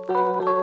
Oh,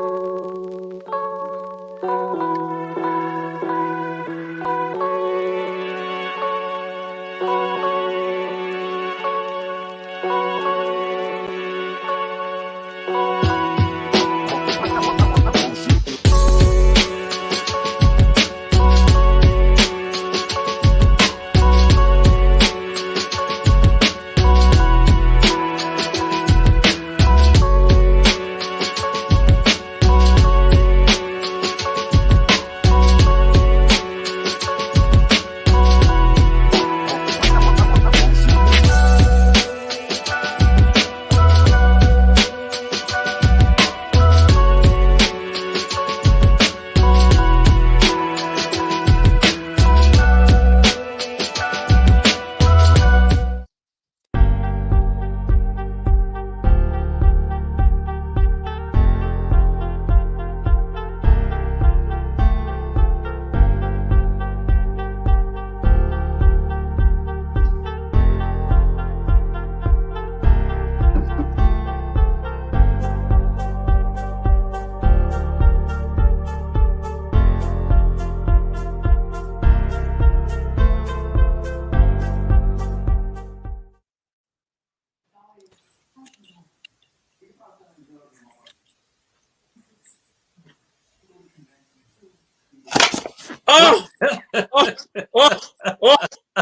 oh, oh, oh,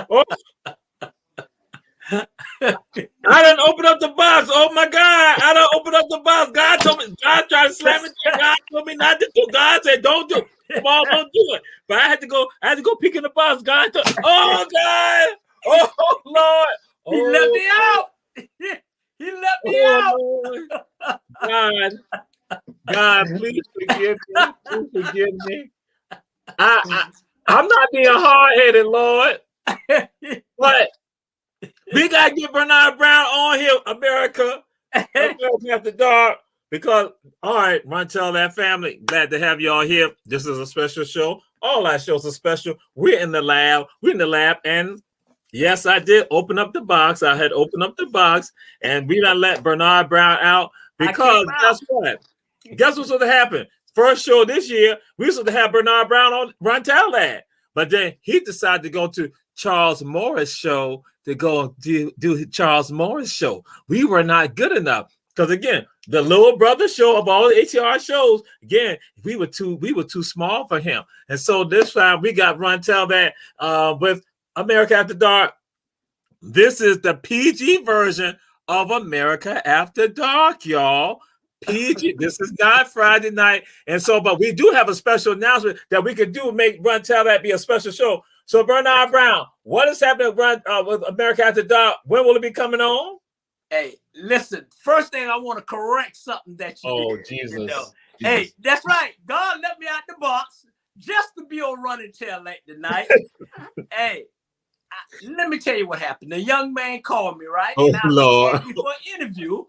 oh. I didn't open up the box. Oh my God. I done open up the box. God told me, God tried to slam it. God told me not to do. God said, don't do it. Small, don't do it. But I had to go pick in the box. God told, oh God. Oh Lord. Oh, he let me out. He let me out. Lord. God, please forgive me. Please forgive me. I'm not being hard-headed, Lord. But we gotta get Bernard Brown on here, America After Dark. Because, all right, Montel, that family, glad to have you all here. This is a special show. All our shows are special. We're in the lab. And yes, I did open up the box. I had opened up the box, and we done let Bernard Brown out because guess what? Guess what's going to happen? First show this year, we were supposed to have Bernard Brown on Rontel Lad, but then he decided to go to Charles Morris show to go do Charles Morris show. We were not good enough because again, the little brother show of all the ATR shows, again, we were too small for him, and so this time we got Rontel Lad with America After Dark. This is the PG version of America After Dark, y'all. PG. This is not Friday night, and so, but we do have a special announcement that we could do. Run tell that be a special show. So Bernard Brown, what is happening with America After Dark? When will it be coming on? Hey, listen. First thing I want to correct something that you did. Jesus. You know? Hey, that's right. God let me out the box just to be on Run and Tell late tonight. Hey. Let me tell you what happened. The young man called me, right? Oh, and I Lord. asked me for an interview.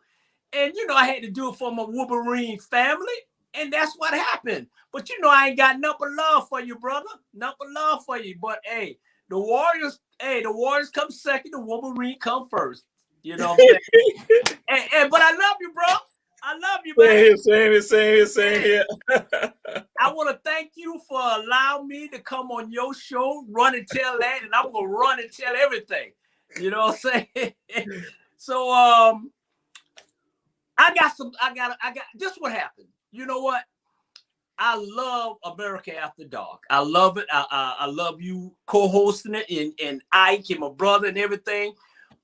And, you know, I had to do it for my Wolverine family. And that's what happened. But, you know, I ain't got nothing but love for you, brother. Nothing but love for you. But, hey, the Warriors come second. The Wolverine come first. You know what I'm saying? But I love you, bro. I love you, man. Same here. I want to thank you for allowing me to come on your show, Run and Tell that, and I'm gonna run and tell everything. You know what I'm saying? So I got just what happened. You know what? I love America After Dark. I love it. I love you co-hosting it and Ike and my brother and everything.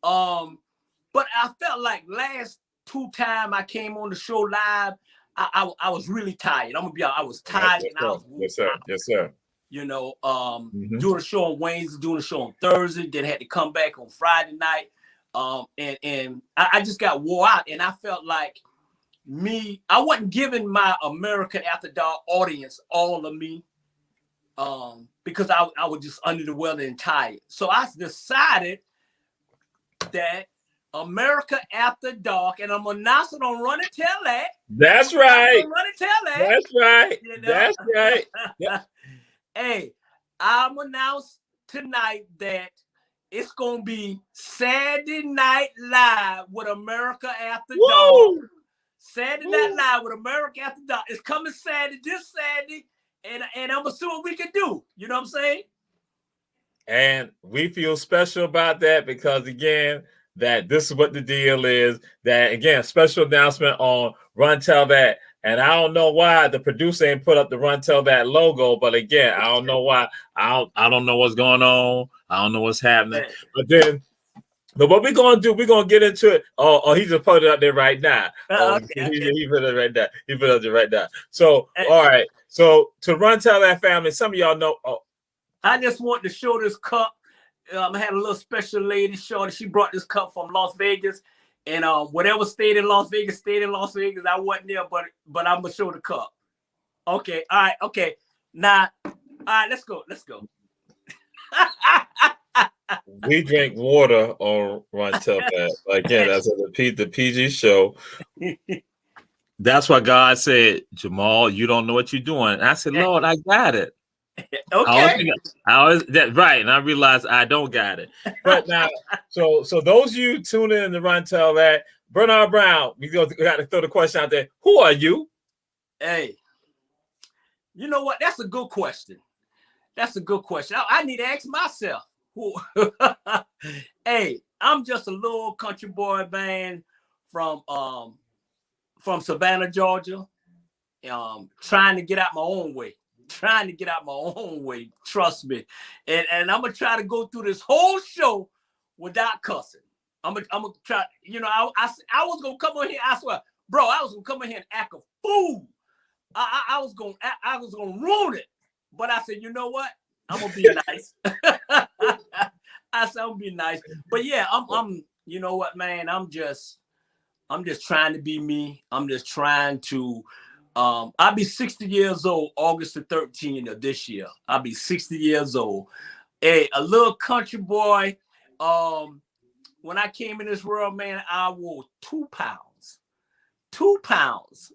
But I felt like last two times I came on the show live, I was really tired. I'm gonna be honest, I was tired. Yes, and I was yes, sir. You know, doing a show on Wednesday, doing a show on Thursday, then had to come back on Friday night. And I just got wore out, and I felt like I wasn't giving my American After Dark audience all of me, because I was just under the weather and tired. So I decided that America After Dark, and I'm announcing on Run and Tell that. That's right. Run and Tell that. That's right. You know? That's right. Yeah. Hey, I'm announcing tonight that it's gonna be Saturday Night Live with America After Dark. Saturday Night Live with America After Dark. It's coming Saturday, this Saturday, and I'm gonna see what we can do. You know what I'm saying? And we feel special about that because, again, that this is what the deal is. That, again, special announcement on Run Tell That. And I don't know why the producer ain't put up the Run Tell That logo, but again, I don't know why. I don't know what's going on. I don't know what's happening. But what we're gonna do, we're gonna get into it. Oh, he just put it up there right now. Okay. He put it right there. He put it up there right now. So, all right. So to Run Tell That family, some of y'all know. I just want to show this cup. I had a little special lady shorty. She brought this cup from Las Vegas, and whatever stayed in Las Vegas. I wasn't there, but I'm gonna show the cup. Okay, all right, okay. Now, all right, let's go. We drink water on Run Tell That. Again, that's the PG show. That's why God said, Jamal, you don't know what you're doing. And I said, Lord, I got it. Okay. Right, and I realized I don't got it. But now, so those of you tuning in to Run Tell That, Bernard Brown, we got to throw the question out there. Who are you? Hey, you know what? That's a good question. I need to ask myself. Hey, I'm just a little country boy band from Savannah, Georgia. Trying to get out my own way. Trust me. And I'm gonna try to go through this whole show without cussing. I'm gonna try. You know, I was gonna come on here. I swear, bro, I was gonna come in here and act a fool. I was gonna ruin it. But I said, you know what? I'm gonna be nice. I said I'm gonna be nice. But yeah, I'm. You know what, man? I'm just trying to be me. I'm just trying to. I'll be 60 years old August the 13th of this year. I'll be 60 years old. Hey, a little country boy. When I came in this world, man, I wore 2 pounds. 2 pounds.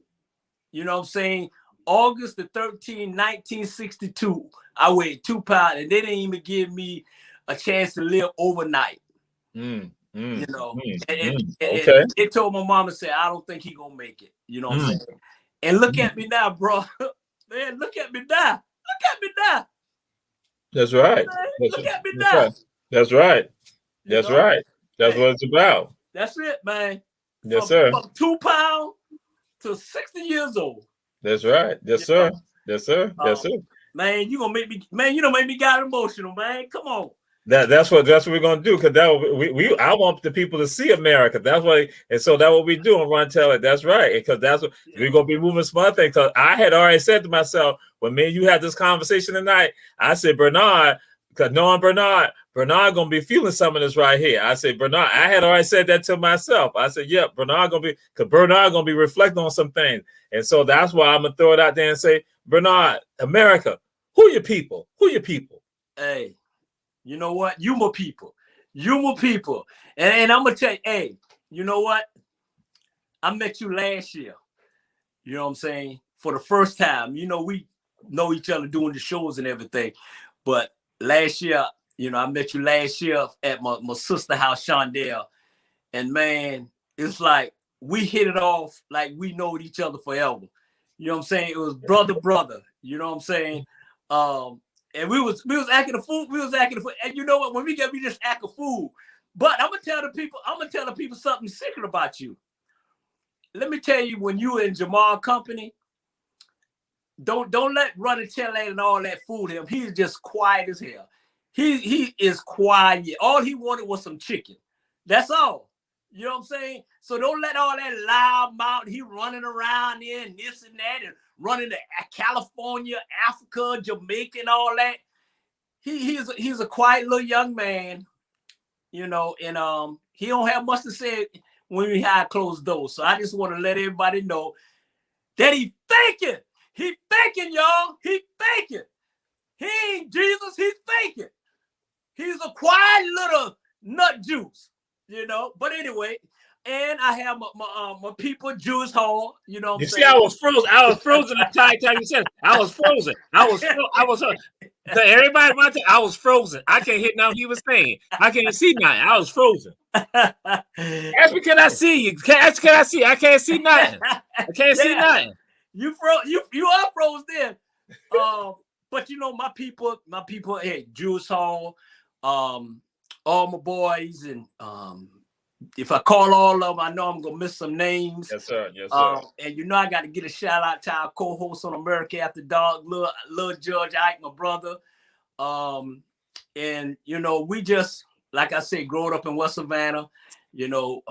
You know what I'm saying? August the 13th, 1962, I weighed 2 pounds, and they didn't even give me a chance to live overnight. You know, and they told my mama, said, I don't think he gonna make it. You know what I'm saying? And look at me now, bro. Man, look at me now. That's right. Look at me now. That's right. That's right. That's what it's about. That's it, man. Yes, sir. From 2 pounds to 60 years old. That's right. Yes, sir. Yes, sir. Yes, sir. Man, you gonna make me, man, you don't make me got emotional, man. Come on. That's what we're gonna do, because I want the people to see America. That's why, and so that's what we do on Run Tell It. That's right, because that's what we're gonna be moving some other things. Because I had already said to myself, when me and you had this conversation tonight, I said, Bernard, because knowing Bernard gonna be feeling some of this right here. I said, Bernard, I had already said that to myself. I said, yep, Bernard gonna be reflecting on some things, and so that's why I'm gonna throw it out there and say, Bernard, America, who your people? Hey. You know what? You my people. And I'm going to tell you, hey, you know what? I met you last year. You know what I'm saying? For the first time. You know, we know each other doing the shows and everything. But last year, you know, I met you last year at my sister house, Shondell. And man, it's like we hit it off like we know each other forever. You know what I'm saying? It was brother. You know what I'm saying? And we was acting a fool. And you know what? When we just act a fool. But I'm gonna tell the people something secret about you. Let me tell you, when you in Jamal company, don't let Run and Tell That and all that fool him. He's just quiet as hell. He is quiet. All he wanted was some chicken. That's all. You know what I'm saying? So don't let all that loud mouth. He running around there and this and that and running to California, Africa, Jamaica, and all that. He's a quiet little young man, you know, and he don't have much to say when we have closed doors. So I just want to let everybody know that he thinking. He thinking, y'all. He thinking. He ain't Jesus. He's thinking. He's a quiet little nut juice, you know. But anyway, and I have my people, Jewish Hall, you know what I'm saying? See, I was frozen. The entire time you said it. I was frozen. So everybody, I was frozen. I can't hear nothing he was saying. I can't see nothing. I was frozen. Ask me, can I see you? Can I see? I can't see nothing. I can't see nothing. You are froze then. But you know, my people, hey, Jewish Hall, all my boys, and if I call all of them, I know I'm gonna miss some names. Yes, sir. Yes, sir. And you know, I got to get a shout out to our co-host on America After Dark, Lil Judge Ike, my brother. And you know, we just, like I said, growing up in West Savannah, you know,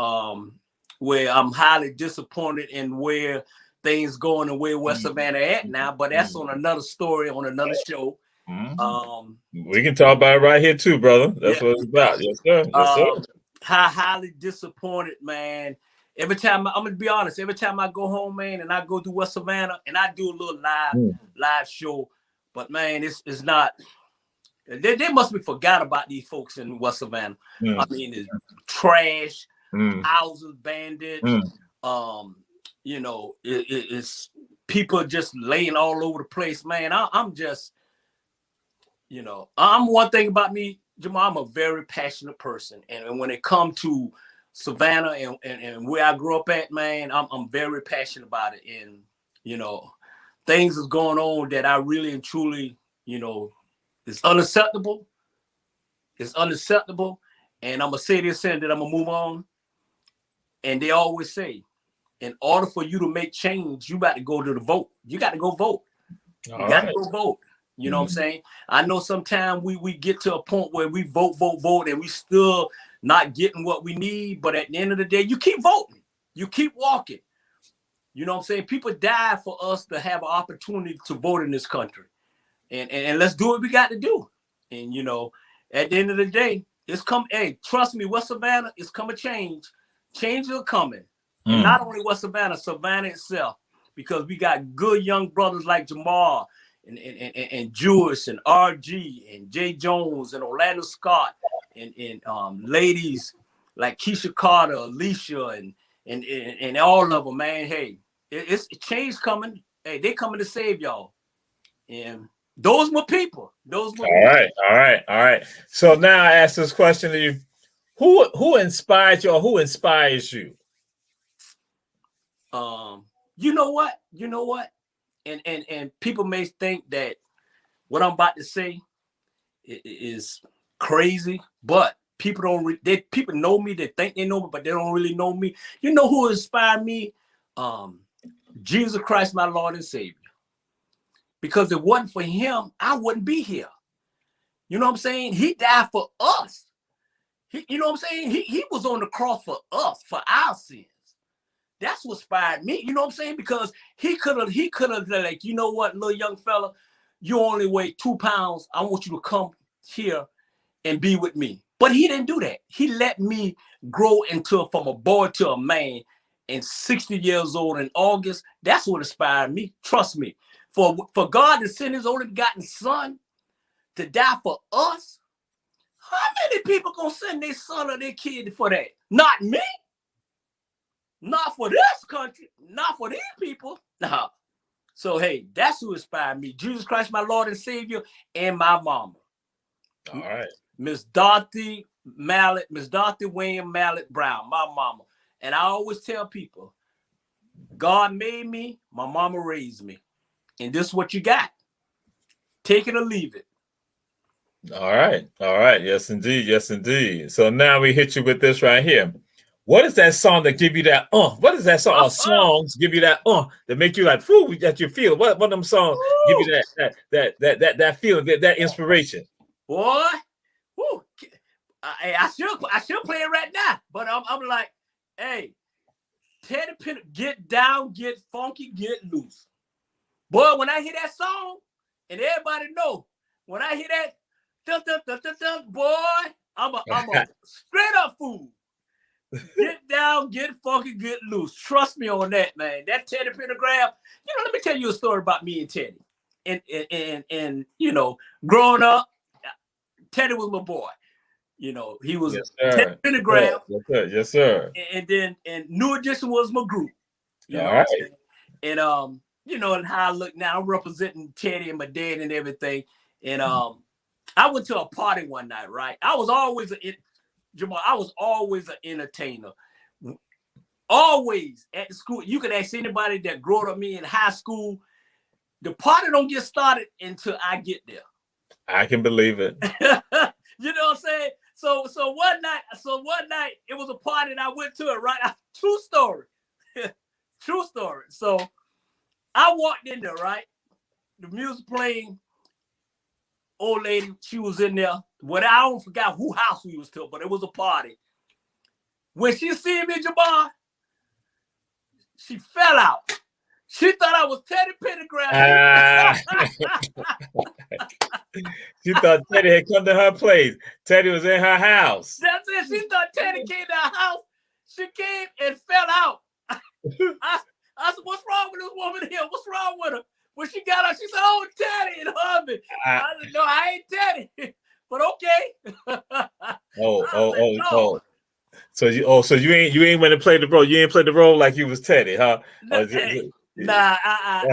where I'm highly disappointed in where things going and where West Savannah at now, but that's on another story on another show. We can talk about it right here too, brother. That's what it's about. Yes, sir. Yes, sir. Highly disappointed, man. Every time, I'm gonna be honest, every time I go home, man, and I go to West Savannah and I do a little live show, but man, it's not. They must be forgot about these folks in West Savannah. I mean, it's trash, houses bandits. You know, it's people just laying all over the place, man. I'm just, you know, I'm one thing about me, Jamal, I'm a very passionate person, and when it comes to Savannah and where I grew up at, man, I'm very passionate about it. And you know, things is going on that I really and truly, you know, it's unacceptable. It's unacceptable. And I'm gonna say this and then I'm gonna move on. And they always say, in order for you to make change, you got to go to the vote. You got to go vote. You got to go vote. You know what I'm saying? I know sometimes we get to a point where we vote, and we still not getting what we need. But at the end of the day, you keep voting. You keep walking. You know what I'm saying? People die for us to have an opportunity to vote in this country. And let's do what we got to do. And, you know, at the end of the day, it's come. Hey, trust me, West Savannah, it's come a change. Change is coming. And not only West Savannah, Savannah itself. Because we got good young brothers like Jamal and Jewish and RG and Jay Jones and Orlando Scott and ladies like Keisha Carter, Alicia and all of them, man. Hey, it's change coming. Hey, they coming to save y'all. And those my people. Those my people. All right. So now I ask this question to you. Who inspired you or who inspires you? You know what? And people may think that what I'm about to say is crazy, but people don't. People know me. They think they know me, but they don't really know me. You know who inspired me? Jesus Christ, my Lord and Savior. Because if it wasn't for him, I wouldn't be here. You know what I'm saying? He died for us. You know what I'm saying? He was on the cross for us, for our sins. That's what inspired me. You know what I'm saying? Because he could have like, you know what, little young fella, you only weigh 2 pounds. I want you to come here and be with me. But he didn't do that. He let me grow from a boy to a man and 60 years old in August. That's what inspired me. Trust me. For God to send his only begotten son to die for us, how many people gonna send their son or their kid for that? Not me. Not for this country. Not for these people. Nah. So, hey, that's who inspired me. Jesus Christ, my Lord and Savior, and my mama. All right. Miss Dorothy Wayne Mallet Brown, my mama. And I always tell people, God made me, my mama raised me. And this is what you got. Take it or leave it. All right. Yes, indeed. So now we hit you with this right here. What is that song that give you that What is that song? Songs give you that that make you like that you feel. What them songs give you that feeling, that inspiration? Boy, I should play it right now, but I'm like, hey, Teddy Penn, get down, get funky, get loose. Boy, when I hear that song, and everybody know, when I hear that, boy, I'm a straight up fool. Get down, get funky, get loose. Trust me on that, man. That Teddy Pentagram. You know, let me tell you a story about me and Teddy. And you know, growing up, Teddy was my boy. You know, he was Teddy Pentagram. Yes, sir. And New Edition was my group. You know right. And you know, and how I look now, I'm representing Teddy and my dad and everything. And I went to a party one night, right? I was always Jamal, I was always an entertainer. Always at the school. You could ask anybody that grew up me in high school. The party don't get started until I get there. I can believe it. You know what I'm saying? So one night, it was a party and I went to it, right? True story. True story. So I walked in there, right? The music playing. Old lady, she was in there. Well, I don't forget who house we was to, but it was a party. When she seen me, Jamal, she fell out. She thought I was Teddy Pendergrass. She thought Teddy had come to her place. Teddy was in her house. That's it. She thought Teddy came to her house. She came and fell out. I said, what's wrong with this woman here? What's wrong with her? When she got out, she said, "Oh, Teddy," and hugged me. I said, "No, I ain't Teddy, but okay." Oh. So you ain't want to play the role. You ain't play the role like you was Teddy, huh? Nah, I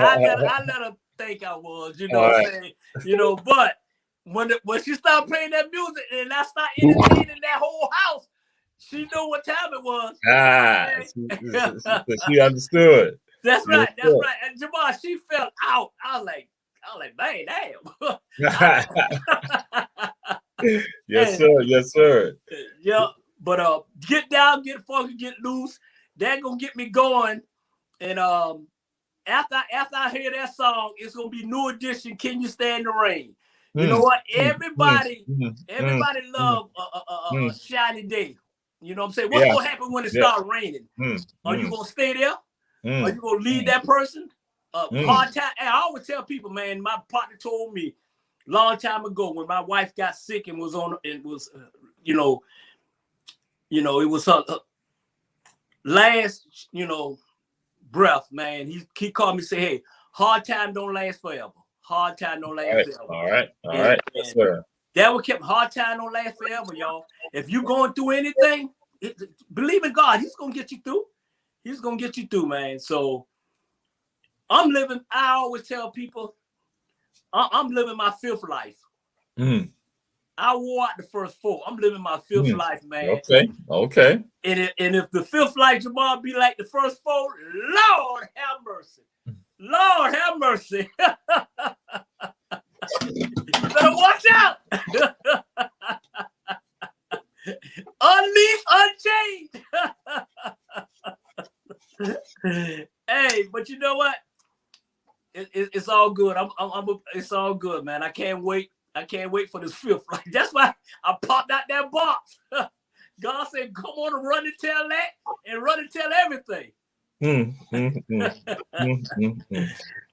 let her think I was. You know what I'm saying? You know, but when she started playing that music and I started entertaining that whole house, she knew what time it was. She understood. That's right. That's right. And Jamal, she fell out. I was like, man, damn. Yes, sir. Yes, sir. Yeah, but get down, get funky, get loose. That gonna get me going. And after I hear that song, it's gonna be New Edition. Can You Stand the Rain? You know what? Everybody love a shiny day. You know what I'm saying? What's gonna happen when it starts raining? Are you gonna stay there? Are you gonna leave that person? Hard time. And I always tell people, man, my partner told me a long time ago when my wife got sick and was on, it was, it was her last, breath, man. He called me and said, "Hey, hard time don't last forever. Hard time don't last forever." All right. Yes, sir. That what kept hard time don't last forever, y'all. If you're going through anything, believe in God. He's gonna get you through. He's gonna get you through, man. So I'm living. I always tell people, I'm living my fifth life. I wore out the first four. I'm living my fifth life, man. Okay. And if the fifth life, Jamal, be like the first four, Lord have mercy. Lord have mercy. You better watch out. Unleash, unchained. Hey, but you know what? It's all good. It's all good, man. I can't wait. I can't wait for this fifth. Like, that's why I popped out that box. God said, "Come on and run and tell that, and run and tell everything."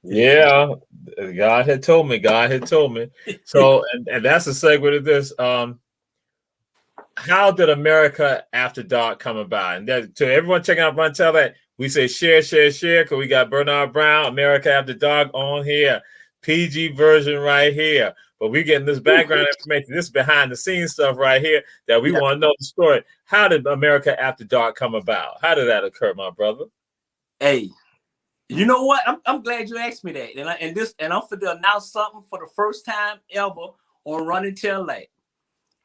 Yeah, God had told me. So, and that's a segue to this. How did America After Dark come about? And that, to everyone checking out Run Tell That, we say share, because we got Bernard Brown, America After Dark on here, PG version right here. But we're getting this background information, this behind the scenes stuff right here that we want to know the story. How did America After Dark come about? How did that occur, my brother? Hey, you know what? I'm glad you asked me that. And I'm for to announce something for the first time ever on Run and Tell That.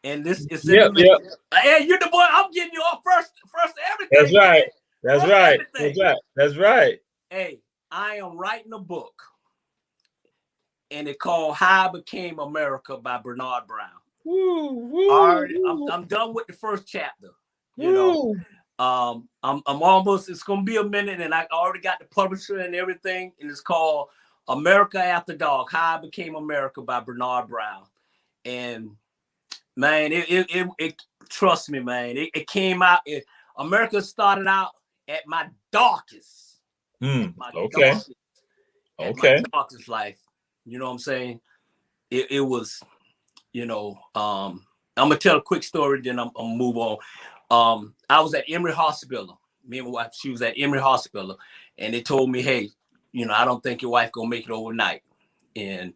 And this is hey, you're the boy. I'm getting you off first everything. That's right. Hey, I am writing a book. And it's called How I Became America by Bernard Brown. I'm done with the first chapter. I'm almost, it's gonna be a minute, and I already got the publisher and everything, and it's called America After Dark, How I Became America by Bernard Brown. And man, it trust me, man, it came out. America started out at my darkest. Darkest life. You know what I'm saying? It was, I'm gonna tell a quick story, then I'm gonna move on. I was at Emory Hospital. Me and my wife, she was at Emory Hospital, and they told me, "Hey, I don't think your wife gonna make it overnight." And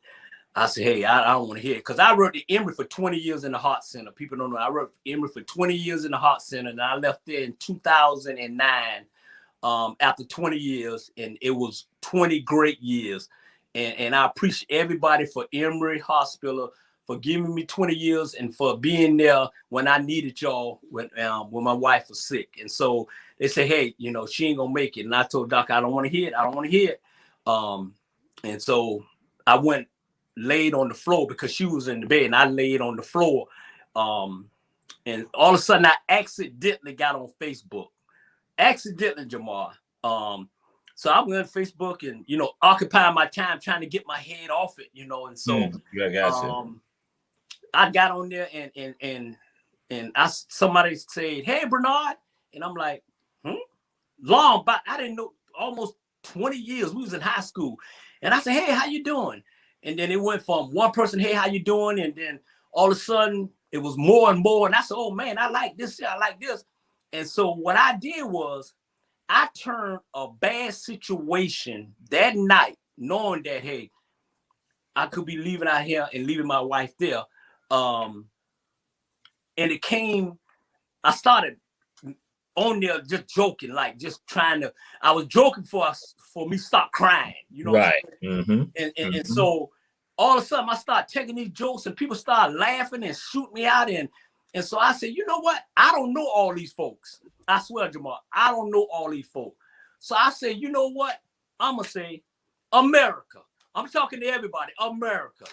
I said, "Hey, I don't want to hear it," because I worked at Emory for 20 years in the heart center. People don't know I worked at Emory for 20 years in the heart center, and I left there in 2009. After 20 years, and it was 20 great years. And I appreciate everybody for Emory Hospital for giving me 20 years and for being there when I needed y'all when my wife was sick. And so they say, hey, you know, she ain't gonna make it. And I told Doc, I don't want to hear it. I don't want to hear it. And so I went laid on the floor because she was in the bed, and I laid on the floor. And all of a sudden, I accidentally got on Facebook. Accidentally, Jamar. So I went on Facebook and, you know, occupying my time trying to get my head off it, you know. And so I got on there and somebody said, hey, Bernard. And I'm like, long, but I didn't know, almost 20 years. We was in high school. And I said, hey, how you doing? And then it went from one person, hey, how you doing? And then all of a sudden it was more and more. And I said, oh man, I like this. I like this. And so what I did was I turned a bad situation that night, knowing that, hey, I could be leaving out here and leaving my wife there. And it came, I started on there just joking, like just trying to, I was joking for me to stop crying, you know? Right. Mm-hmm. And so all of a sudden I start taking these jokes and people start laughing and shoot me out. And so I said, you know what? I don't know all these folks. I swear, Jamal, I don't know all these folks. So I said, you know what? I'm going to say America. I'm talking to everybody, America.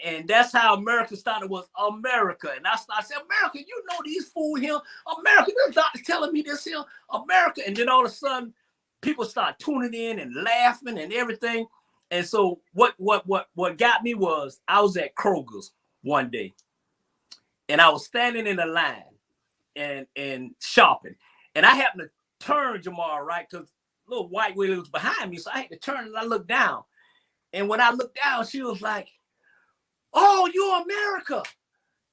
And that's how America started, was America. And I said, America, you know these fools here. America, this doctor's telling me this here, America. And then all of a sudden, people start tuning in and laughing and everything. And so what got me was I was at Kroger's one day. And I was standing in a line and shopping. And I happened to turn, Jamal, right? Because a little white lady was behind me. So I had to turn and I looked down. And when I looked down, she was like, oh, you're America.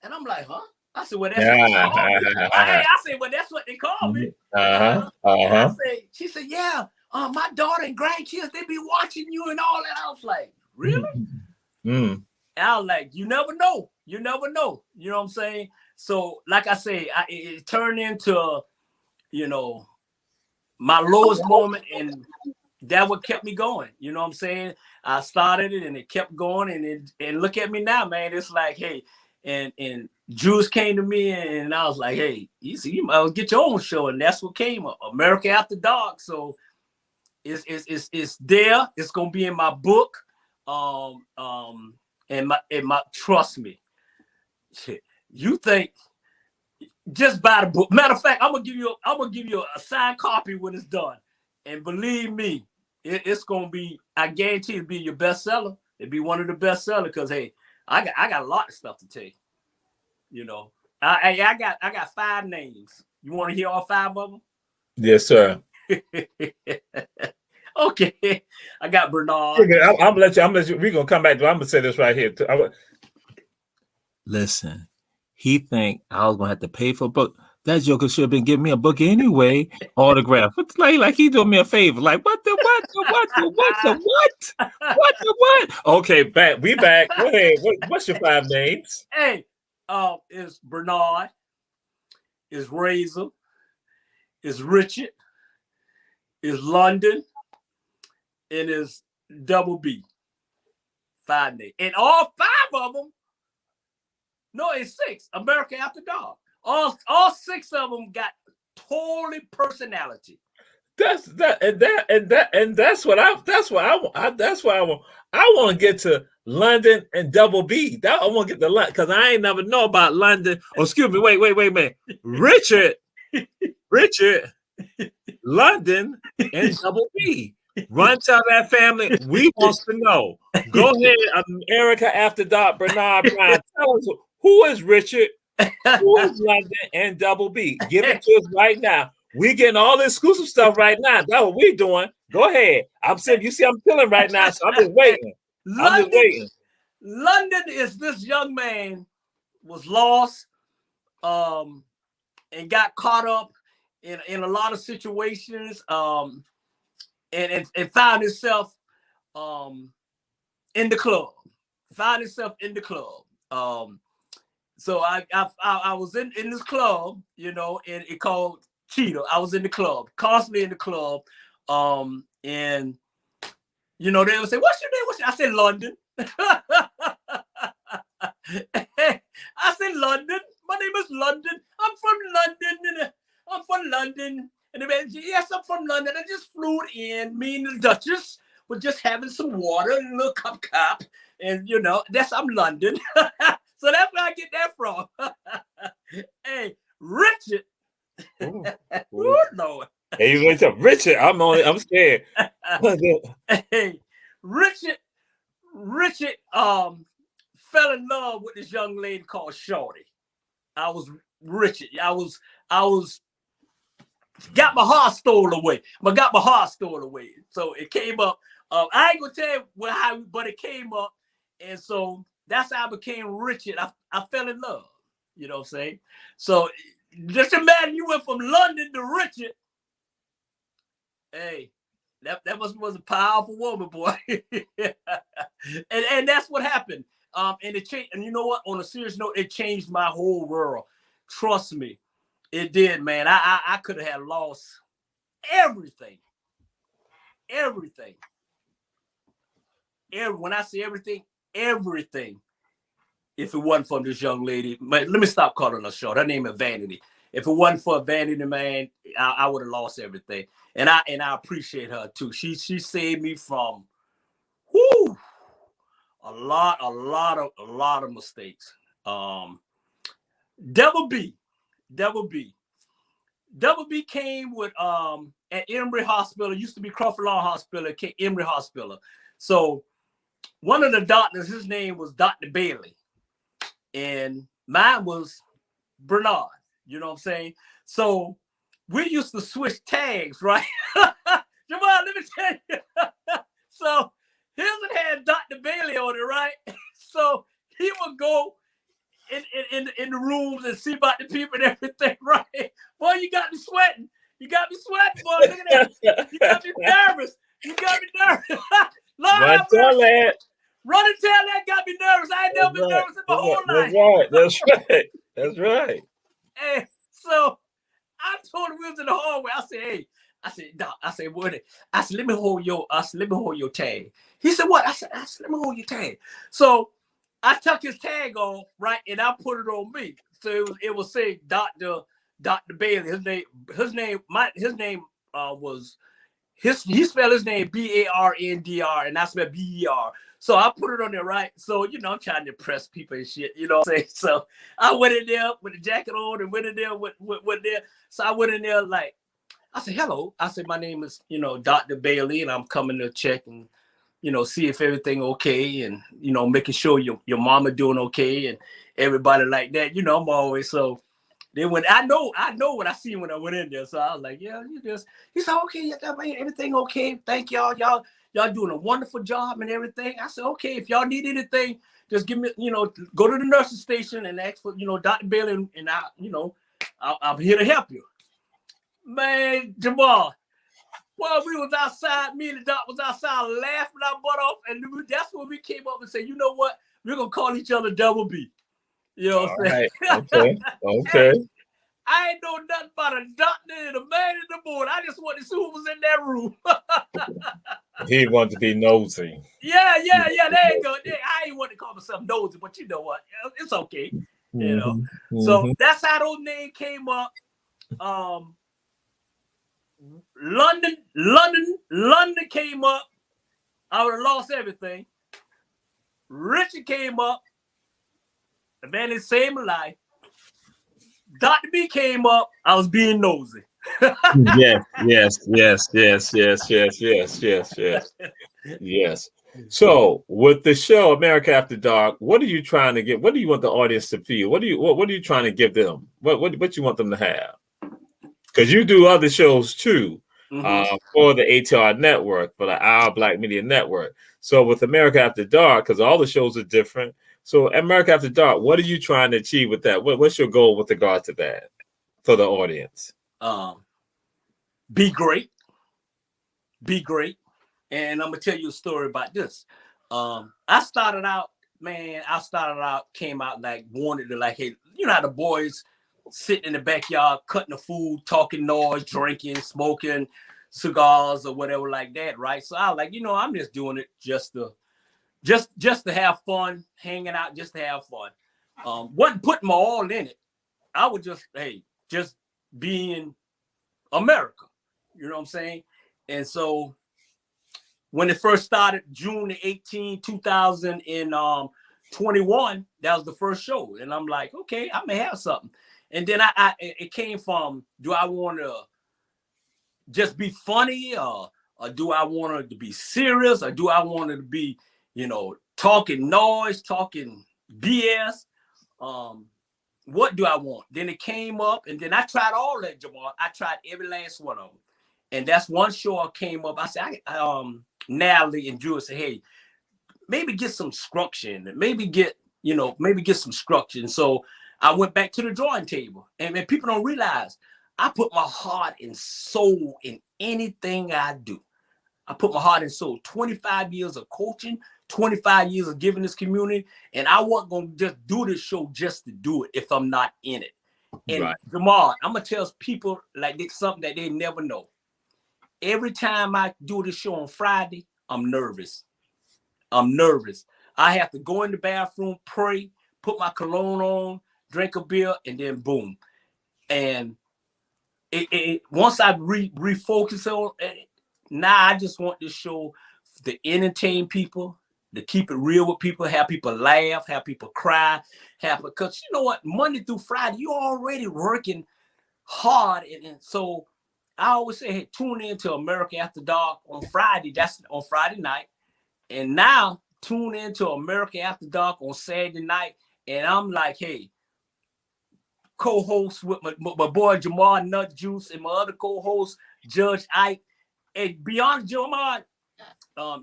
And I'm like, huh? I said, well, that's what they call me. I said, well, that's what they call me. And I said, she said, yeah, my daughter and grandkids, they be watching you and all that. I was like, really? And I was like, you never know. You never know. You know what I'm saying? So, like I say, it turned into, you know, my lowest moment, and that what kept me going. You know what I'm saying? I started it and it kept going, and look at me now, man. It's like, hey, and Jews came to me and I was like, hey, you might get your own show, and that's what came up, America After Dark. So it's there. It's gonna be in my book. And my trust me. You think just buy the book. Matter of fact, I'm gonna give you a signed copy when it's done, and believe me, it's gonna be. I guarantee it'll be your bestseller. It'll be one of the bestsellers because hey, I got a lot of stuff to tell you. You know, I got 5 names. You want to hear all 5 of them? Yes, sir. Okay, I got Bernard. I'm gonna let you. We're gonna come back to. I'm gonna say this right here. Listen, he think I was gonna have to pay for a book. That joker should have been giving me a book anyway, autograph. It's like he doing me a favor. Like what the what? Okay, back. We back. Go ahead. What's your 5 names? Hey, it's Bernard, it's Razor, it's Richard, it's London, and it's Double B. 5 names, and all 5 of them. No, it's 6. America After Dark. All 6 of them got totally personality. That's what I want to get to London and Double B. That I want to get to London because I ain't never know about London. Oh, excuse me. Wait a minute. Richard, London and Double B. Run to that family. We want to know. Go ahead, America After Dark. Bernard Brown. Tell us who is Richard, who is London and Double B. Give it to us right now. We getting all the exclusive stuff right now. That's what we're doing. Go ahead. I'm saying, you see, I'm feeling right now, so I'm just waiting. London is this young man was lost, and got caught up in a lot of situations, and found himself in the club. So I was in this club, you know, and it called Cheetah. I was in the club, constantly in the club, and You know, they would say, "What's your name?" I said, "London." I said, "London. My name is London. I'm from London. And I'm from London." And they went, "Yes, I'm from London. I just flew in. Me and the Duchess were just having some water and a little cup. And, you know, I'm London." So that's where I get that from. Hey, Richard. Ooh. Ooh, Lord. Hey, you wait up, Richard. I'm scared. Hey, Richard fell in love with this young lady called Shorty. I was Richard. I was got my heart stolen away. So it came up. I ain't gonna tell you how, but it came up, and so that's how I became Richard. I fell in love. You know what I'm saying? So just imagine you went from London to Richard. Hey, that was a powerful woman, boy. and that's what happened. And it changed. And you know what? On a serious note, it changed my whole world. Trust me, it did, man. I could have lost everything. When I say everything, if it wasn't for this young lady, let me stop calling her short. Her name is Vanity. If it wasn't for Vanity, man, I would have lost everything. And I appreciate her too. She saved me from a lot of mistakes. Double B came with at Emory Hospital. It used to be Crawford Law Hospital, Emory Hospital. So one of the doctors, his name was Dr. Bailey, and mine was Bernard. You know what I'm saying? So we used to switch tags, right? Jamal, let me tell you. So his had Dr. Bailey on it, right? So he would go in the rooms and see about the people and everything, right? Boy, you got me sweating. Boy. Look at that. You got me nervous. Lord, run and tell that got me nervous. I ain't never been nervous in my whole life. That's right. And so I told him we was in the hallway. I said, Doc, what? Let me hold your tag. He said, what? I said, let me hold your tag. So I took his tag off, right, and I put it on me. So it was saying Dr. Bailey. His name was he spelled his name Barndr, and I spelled BER. So I put it on there, right? So, you know, I'm trying to impress people and shit, you know what I'm saying? So I went in there with the jacket on and went in there with there. So I went in there like, I said, hello. I said, my name is, you know, Dr. Bailey, and I'm coming to check and, you know, see if everything okay, and, you know, making sure your mama doing okay and everybody like that. You know, I'm always so. Then when I know what I seen when I went in there, so I was like, yeah, he said, okay, everything okay. Thank y'all. Y'all doing a wonderful job and everything. I said, okay, if y'all need anything, just give me, you know, go to the nursing station and ask for, you know, Dr. Bailey, and I, you know, I'm here to help you. Man, Jamal, well, we was outside, me and the doc was outside laughing our butt off, and that's when we came up and said, you know what, we're gonna call each other Double B. You know what I'm saying? Okay. I ain't know nothing about a doctor and a man in the board. I just wanted to see who was in that room. He wanted to be nosy. Yeah. There you go. I ain't want to call myself nosy, but you know what? It's okay. You know. So that's how those names came up. London came up. I would have lost everything. Richard came up. The man is saving my life. Dr. B came up. I was being nosy. Yes. So with the show America After Dark, what are you trying to get? What do you want the audience to feel? What are you trying to give them? What you want them to have? Because you do other shows too, for the ATR network, for the Our Black Media Network. So with America After Dark, because all the shows are different. So America After Dark, what are you trying to achieve with that? What's your goal with regard to that for the audience? Be great. And I'm gonna tell you a story about this. I started out, came out like wanted to like, hey, you know how the boys sitting in the backyard, cutting the food, talking noise, drinking, smoking. cigars or whatever like that, right? So I was like, I'm just doing it just to have fun, hanging out, just to have fun. Wasn't putting my all in it. I would just being America. You know what I'm saying? And so when it first started, June 18, 2021, that was the first show. And I'm like, okay, I may have something. And then it came from, do I want to just be funny, or do I want it to be serious, or do I want it to be, talking noise, talking BS? What do I want? Then it came up, and then I tried all that, Jamal. I tried every last one of them. And that's one show I came up. I said, Natalie and Drew said, hey, maybe get some structure, maybe get some structure. And so I went back to the drawing table. And people don't realize I put my heart and soul in anything I do. I put my heart and soul. 25 years of coaching, 25 years of giving this community. And I wasn't going to just do this show just to do it if I'm not in it. And right. Jamal, I'm going to tell people like it's something that they never know. Every time I do this show on Friday, I'm nervous. I have to go in the bathroom, pray, put my cologne on, drink a beer, and then boom. And once I refocus on it, now I just want this show to entertain people, to keep it real with people, have people laugh, have people cry, because you know what, Monday through Friday, you're already working hard. And so I always say, hey, tune in to America After Dark on Friday. That's on Friday night. And now tune in to America After Dark on Saturday night. And I'm like, hey, co-host with my boy Jamal Nut Juice and my other co-host, Judge Ike. And beyond Jamal,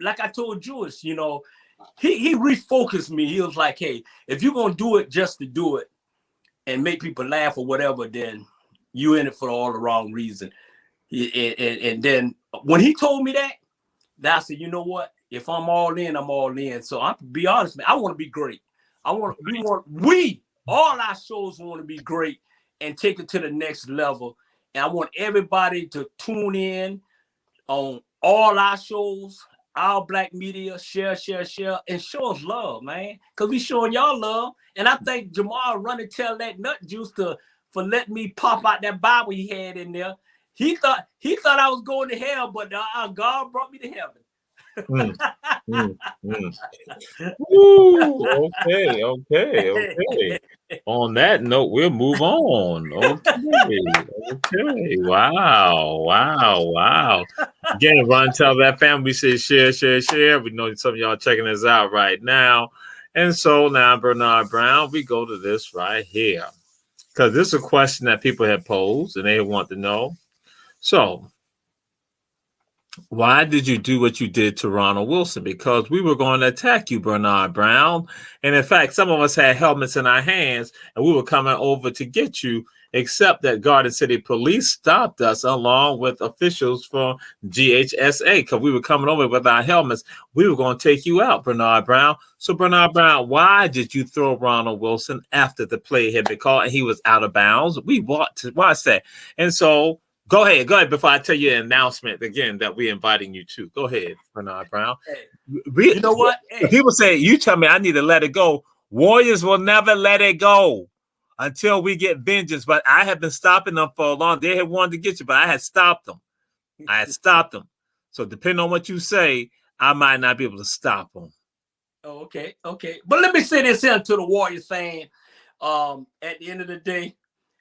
like I told Juice, he refocused me. He was like, hey, if you're going to do it just to do it and make people laugh or whatever, then you in it for all the wrong reason. And then when he told me that, I said, you know what? If I'm all in, I'm all in. So I'm be honest, man, I want to be great. We all our shows want to be great and take it to the next level. And I want everybody to tune in on all our shows, our Black media, share, and show us love, man. Because we showing y'all love. And I think Jamal run and tell that Nut Juice for letting me pop out that Bible he had in there. He thought I was going to hell, but God brought me to heaven. Ooh, okay. On that note, we'll move on. Okay. Wow. Again, Ron, tell that family, we say share. We know some of y'all checking us out right now. And so now, Bernard Brown, we go to this right here. Because this is a question that people have posed and they want to know. So, why did you do what you did to Ronald Wilson? Because we were going to attack you, Bernard Brown. And in fact, some of us had helmets in our hands and we were coming over to get you, except that Garden City Police stopped us along with officials from GHSA because we were coming over with our helmets. We were going to take you out, Bernard Brown. So, Bernard Brown, why did you throw Ronald Wilson after the play had been called and he was out of bounds? We want to watch that. And so, Go ahead before I tell you an announcement again that we're inviting you to. Go ahead, Bernard Brown. Hey, you know what? Hey. People say, you tell me I need to let it go. Warriors will never let it go until we get vengeance. But I have been stopping them for a long. They had wanted to get you, but I had stopped them. So depending on what you say, I might not be able to stop them. Oh, okay. But let me say this here to the Warriors fan. At the end of the day,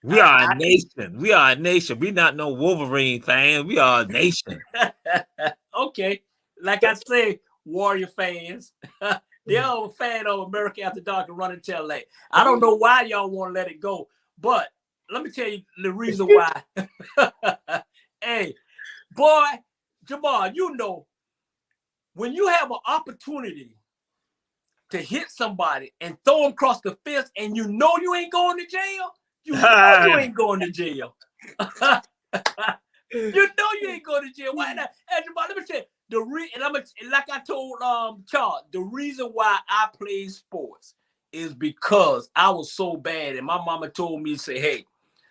we are a nation. We're not no Wolverine fans. We are a nation. Okay. Like I say, Warrior fans. They're a fan of America After Dark and Run and Tell that. I don't know why y'all want to let it go. But let me tell you the reason why. Hey, boy, Jamal, when you have an opportunity to hit somebody and throw them across the fence and you ain't going to jail, you ain't going to jail. You ain't going to jail. Why not? Hey, let me tell you, like I told Charles, the reason why I play sports is because I was so bad, and my mama told me, say, hey,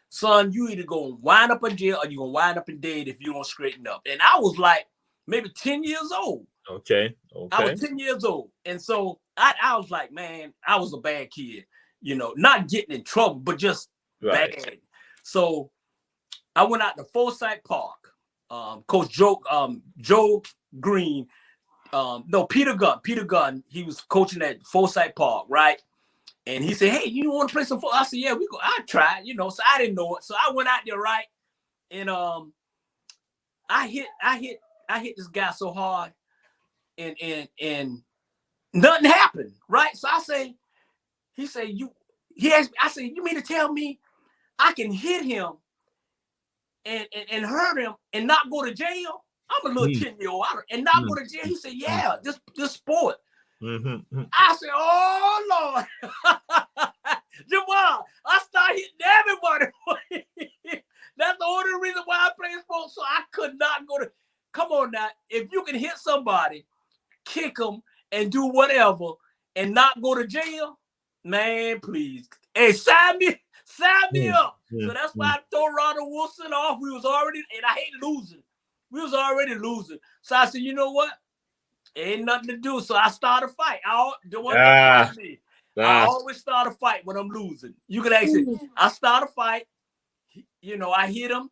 son, you either gonna wind up in jail or you gonna wind up in dead if you don't straighten up. And I was like maybe 10 years old. Okay. I was 10 years old. And so I was like, man, I was a bad kid, not getting in trouble, but just bad. So I went out to Forsyth Park. Coach Joe Green, Peter Gunn, he was coaching at Forsyth Park, right? And he said, hey, you want to play some football? I said, yeah, I tried, so I didn't know it. So I went out there, right? And I hit this guy so hard and nothing happened, right? So I say, he asked me, I said, you mean to tell me I can hit him and hurt him and not go to jail? I'm a little 10-year-old and not go to jail. He said, yeah, this sport. I said, oh Lord. Jamal, I started hitting everybody. That's the only reason why I play sports. So I could not go to. Come on now. If you can hit somebody, kick them, and do whatever, and not go to jail, man, please. Hey, sign me up. So that's why I throw Ronald Wilson off. We was already, and I hate losing. We was already losing. So I said, you know what? Ain't nothing to do. So I started a fight. I always start a fight when I'm losing. You can actually, I start a fight. I hit him,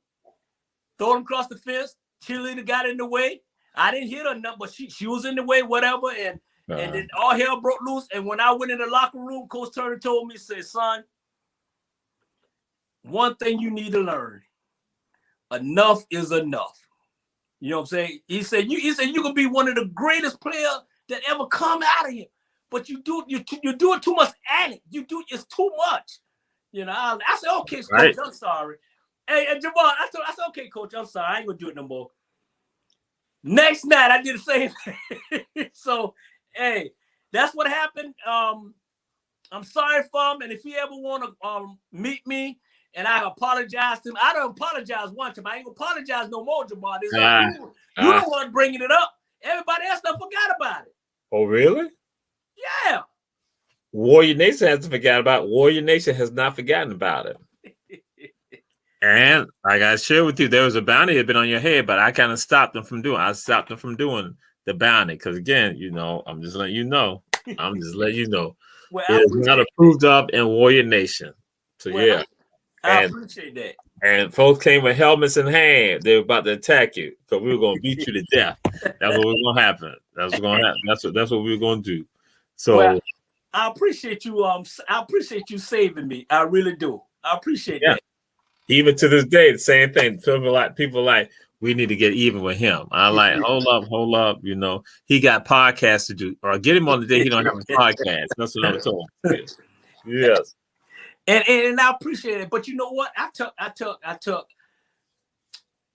throw him across the fence. Cheerleader got in the way. I didn't hit her nothing, but she was in the way, whatever. And then all hell broke loose. And when I went in the locker room, Coach Turner told me, said, son, one thing you need to learn, enough is enough. You know what I'm saying? He said you can be one of the greatest players that ever come out of here, but you do it too much at it. It's too much. I said, okay, Coach, I'm sorry. Hey, and Jamal, I said, okay, Coach, I'm sorry. I ain't gonna do it no more. Next night, I did the same thing. So, hey, that's what happened. I'm sorry for him, and if he ever want to meet me, and I apologize to him. I don't apologize one time. I ain't gonna apologize no more, Jamal. You the one bringing it up. Everybody else done forgot about it. Oh, really? Yeah. Warrior Nation hasn't forgotten about it. Warrior Nation has not forgotten about it. And I got to share with you, there was a bounty that had been on your head, but I kind of stopped them from doing. I stopped them from doing the bounty because, again, I'm just letting you know. I'm just letting you know. Well, it is not approved of in Warrior Nation. So, yeah. I appreciate that. And folks came with helmets in hand. They were about to attack you because we were going to beat you to death. That's what was going to happen. That's what's going to happen. That's what we were going to do. So I appreciate you. I appreciate you saving me. I really do. I appreciate that. Even to this day, the same thing. People like, we need to get even with him. I'm like, hold up. He got podcasts to do, or get him on the day he don't have a podcast. That's what I'm told. Yes. And I appreciate it. But you know what? I took,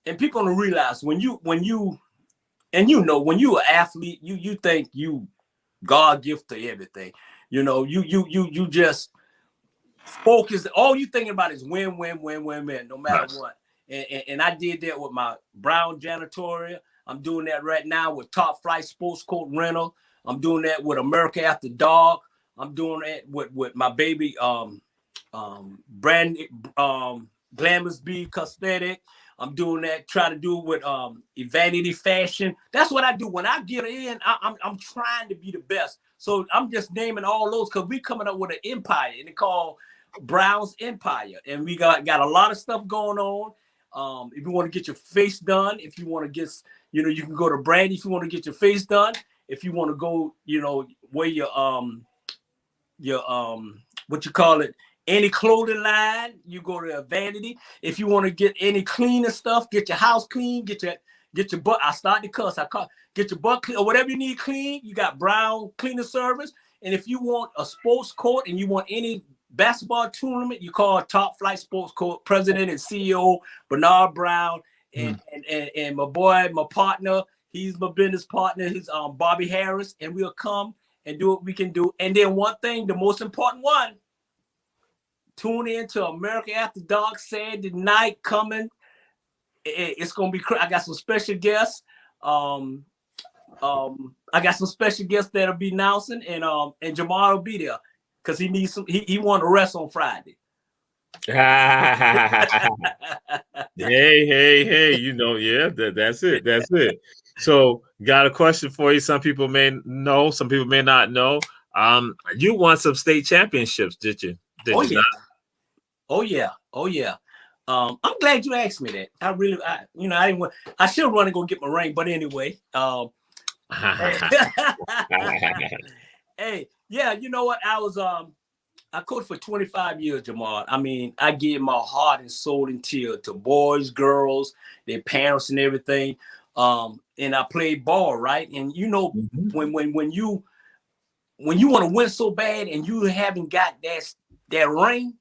and people don't realize when you an athlete, you think you God gift to everything. You just focus. All you thinking about is win, no matter what. And I did that with my Brown Janitorial. I'm doing that right now with Top Flight Sports Coat Rental. I'm doing that with America After Dark. I'm doing that with my baby brand Glamorous Bee Cosmetic. I'm doing that, try to do it with Vanity Fashion. That's what I do. When I get in, I'm trying to be the best. So I'm just naming all those because we coming up with an empire, and it's called Brown's Empire. And we got a lot of stuff going on. If you want to get your face done, if you want to get, you can go to Brandy if you want to get your face done. If you want to go, wear your what you call it, any clothing line, you go to Vanity. If you want to get any cleaner stuff, get your house clean, get your butt. I start to cuss. Get your butt clean or whatever you need clean. You got Brown Cleaner Service. And if you want a sports court and you want any basketball tournament, you call Top Flight Sports Court President and CEO Bernard Brown, and my boy, my partner. He's my business partner. He's Bobby Harris, and we'll come and do what we can do. And then one thing, the most important one. Tune in to America After Dark Saturday night coming. It's gonna be. I got some special guests. I got some special guests that'll be announcing, and Jamal will be there because he needs some. He want to rest on Friday. Hey, you know, yeah, that's it. That's it. So, got a question for you. Some people may know, some people may not know. You won some state championships, did you? Oh Did you yeah. Oh yeah. Oh yeah. I'm glad you asked me that. I didn't want. I should run and go get my ring, but anyway. not? Hey, yeah, you know what? I coached for 25 years, Jamal. I mean, I give my heart and soul and tear to boys, girls, their parents, and everything. And I played ball, right? And you know, when you want to win so bad and you haven't got that ring,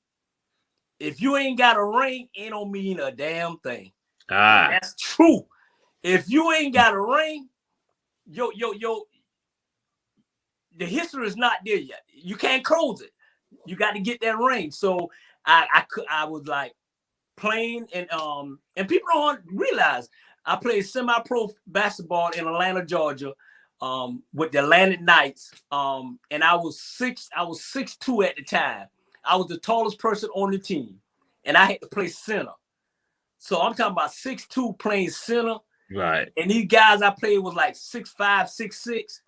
if you ain't got a ring, it don't mean a damn thing. And that's true. If you ain't got a ring, the history is not there yet. You can't close it. You got to get that ring. So I was like playing and people don't realize I played semi-pro basketball in Atlanta, Georgia, with the Atlantic Knights. And I was 6'2" at the time. I was the tallest person on the team, and I had to play center. So I'm talking about 6'2" playing center. Right. And these guys I played was like 6'5", 6'6".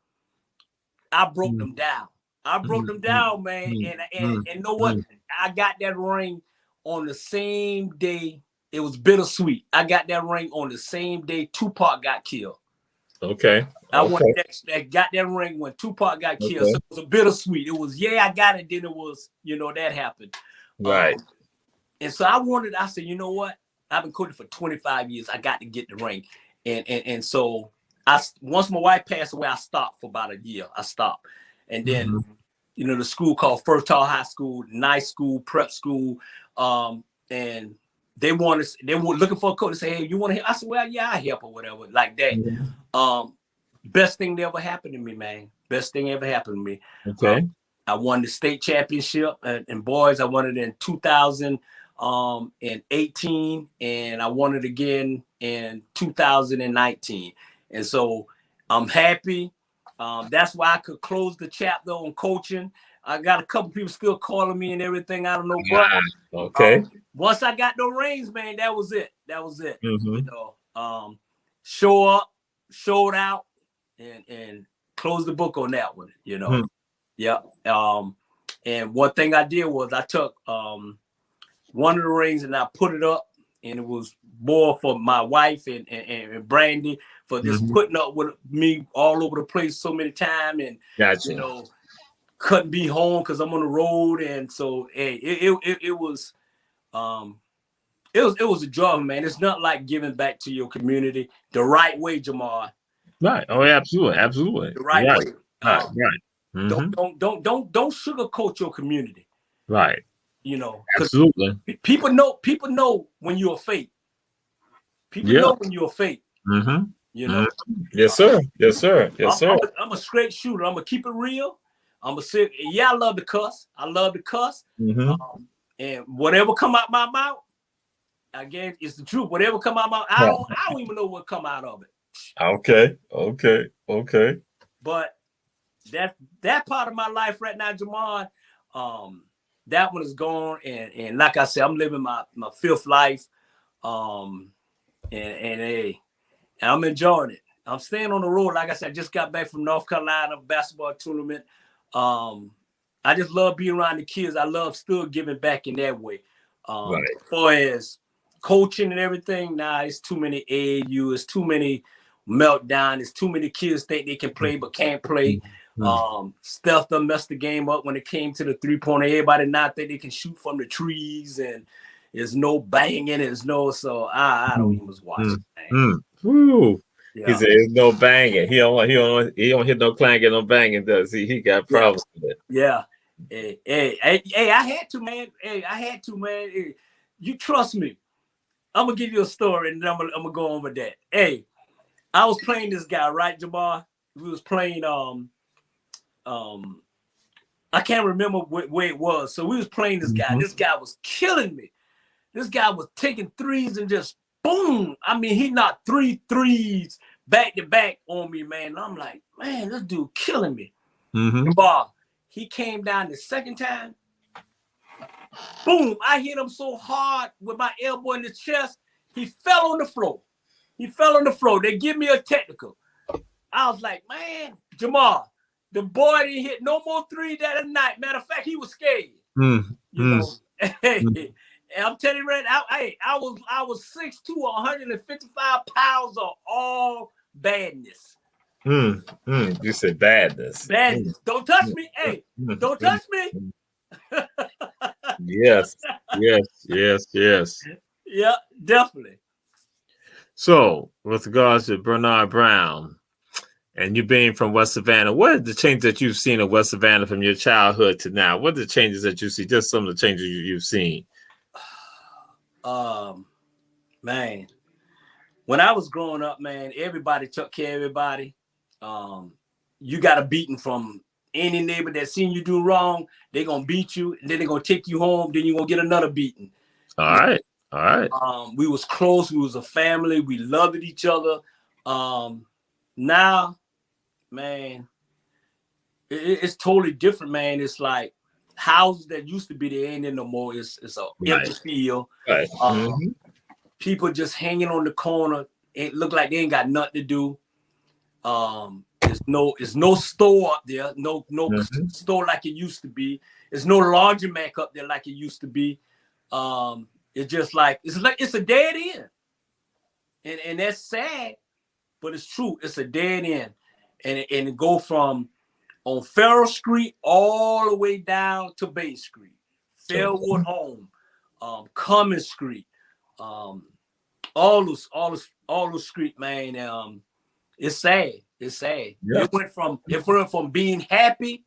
I broke them down. I broke them down, man. And know what? I got that ring on the same day. It was bittersweet. I got that ring on the same day Tupac got killed. Okay. I got that ring when Tupac got killed. So it was a bittersweet. It was, I got it. Then it was, that happened. Right. And so I said, you know what? I've been coaching for 25 years. I got to get the ring. And so once my wife passed away, I stopped for about a year. I stopped. And then, the school called First Tall High School, nice school, prep school. And they were looking for a coach to say, hey, you want to help? I said, well, yeah, I help or whatever, like that. Best thing that ever happened to me, man. Best thing ever happened to me. Okay. I won the state championship and boys. I won it in 2018, and I won it again in 2019. And so I'm happy. That's why I could close the chapter on coaching. I got a couple people still calling me and everything. I don't know, but okay. Once I got those rings, man, that was it. That was it. Show up, showed out, and close the book on that one. Yeah. And one thing I did was I took one of the rings and I put it up, and it was more for my wife and Brandy for just putting up with me all over the place so many times, and gotcha. Couldn't be home because I'm on the road, and so hey, it was a job, man. It's not like giving back to your community the right way, Jamal. Right. Oh, absolutely. The right way. Right. Don't sugarcoat your community. Right. Absolutely. People know when you're fake. People know when you're fake. Yes, sir. Yes, sir. Yes, sir. I'm a straight shooter. I'm gonna keep it real. I'm gonna say, I love to cuss. And whatever come out my mouth, again, it's the truth. Whatever come out my mouth, I don't even know what come out of it. Okay. But that part of my life right now, Jamal, that one is gone. And like I said, I'm living my fifth life. And I'm enjoying it. I'm staying on the road. Like I said, I just got back from North Carolina basketball tournament. I just love being around the kids. I love still giving back in that way. As far as coaching and everything, it's too many AAU, it's too many meltdown, it's too many kids think they can play but can't play. Steph done messed the game up when it came to the three-pointer. Everybody now think they can shoot from the trees, and there's no banging, so I don't even watch it. Yeah. He said there's no banging. He don't hit no clanging, no banging, does he? He got problems with it. Yeah. Hey, I had to, man. Hey, you trust me. I'm gonna give you a story, and then I'm gonna go on with that. Hey, I was playing this guy, right, Jamal? We was playing I can't remember where it was. So we was playing this guy. This guy was killing me. This guy was taking threes and just boom. I mean, he knocked 3 threes back to back on me, man. And I'm like, man, this dude killing me. He came down the second time. Boom! I hit him so hard with my elbow in the chest, he fell on the floor. They give me a technical. I was like, man, Jamal, the boy didn't hit no more threes that night. Matter of fact, he was scared. You know. And I'm telling you right now, I was 6'2", 155 pounds of all badness. You said badness. Badness. Don't touch me. Hey, don't touch me. Yes. Yeah, definitely. So, with regards to Bernard Brown, and you being from West Savannah, what are the changes that you've seen in West Savannah from your childhood to now? What are the changes that you see? Just some of the changes you've seen. Man, when I was growing up, man, everybody took care of everybody. You got a beating from any neighbor that seen you do wrong. They're gonna beat you, and then they're gonna take you home. Then you're gonna get another beating. All right. We was close. We was a family. We loved each other. Now, man, it's totally different, man. It's like houses that used to be there ain't there no more. It's a empty field. Right. People just hanging on the corner. It look like they ain't got nothing to do. There's no store up there. No store like it used to be. There's no laundromat up there like it used to be. It's just like it's a dead end, and that's sad, but it's true. It's a dead end, and it go from on Farrell Street all the way down to Bay Street, Fairwood Home, Cummins Street, all those street, man. It's sad. It's sad. Yeah. It went from being happy